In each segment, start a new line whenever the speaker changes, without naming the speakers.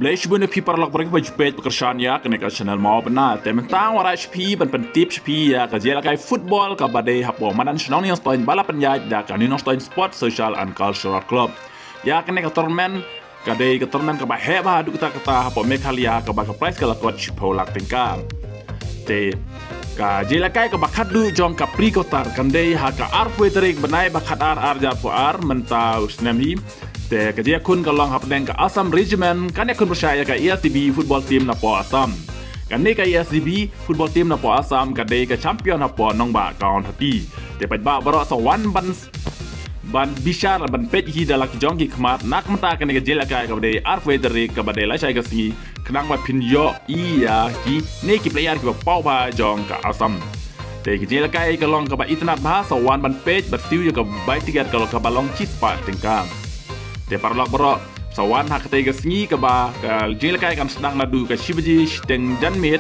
Kablech bune people lok bring baju page pekerjaan ya kena ke channel mau benar. Tementang warai HP ban pentip HP ya ke jela kai football ke badai hapo manan senang yang stoin balapan ya da kan ni stoin sport social and cultural club. Ya kena ke tournament ke tournament ke bahe ba du kita hapo Mekhalia ke ba ke prize ke lakot chipolak tingkam. Te ka jela kai ke bakat du jong ka pri kotar kandai ha ka arpwe terik benai bakat ar jar pu ar mentau snami. Te kerja kun kalau hap deng ke Assam Regiment kan kun percaya ke ESDB football team na po Assam. Kan ni ke ESDB football team na po Assam kan dei ke champion na po nong ba kaun hati. Te pai ba baro sawan ban bishar ban pet hi dalak jong ki khmat nak mata kan ke jela ka dei arfwe derik ke badai la chai ke singi kenang ba pin yo iya ki ni ki player ki ba pau ba jong ke Assam. Te ke jela kai ke long ke ba internet ba sawan ban pet ba tiu ke bai tigat kalau ke balong chispa tingkam. Te parlok bro sawan hak tega sngi ke ba ke jil kai kan sedang nadu ke shibaji steng janmit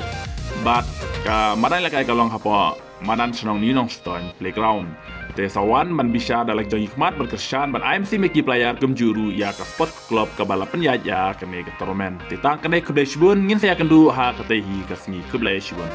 bat ke madan lakai ke long hapo madan senong ni nong stone playground te sawan man bisa dalak jong hikmat berkesan ban IMC meki player gemjuru ya ke sport club ke balapan ya ke me ke tournament titang kene ke shibun ngin saya kendu hak tehi ke sngi ke shibun